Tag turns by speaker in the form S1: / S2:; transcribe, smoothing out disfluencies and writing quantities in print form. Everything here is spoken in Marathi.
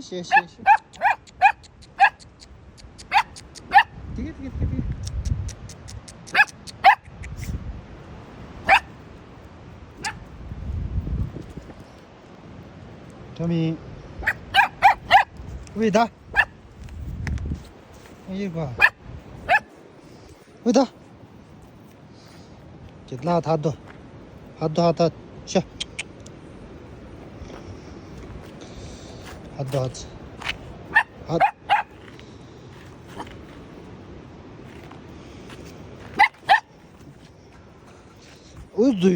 S1: 谢谢谢。ठीक आहे ठीक आहे ठीक आहे. Tommy. Uida. Uida. Uida. कितना हाथ हाथ दो हाथ दो हाथ हाथ शा हाथ दो हाथ हाथ उदे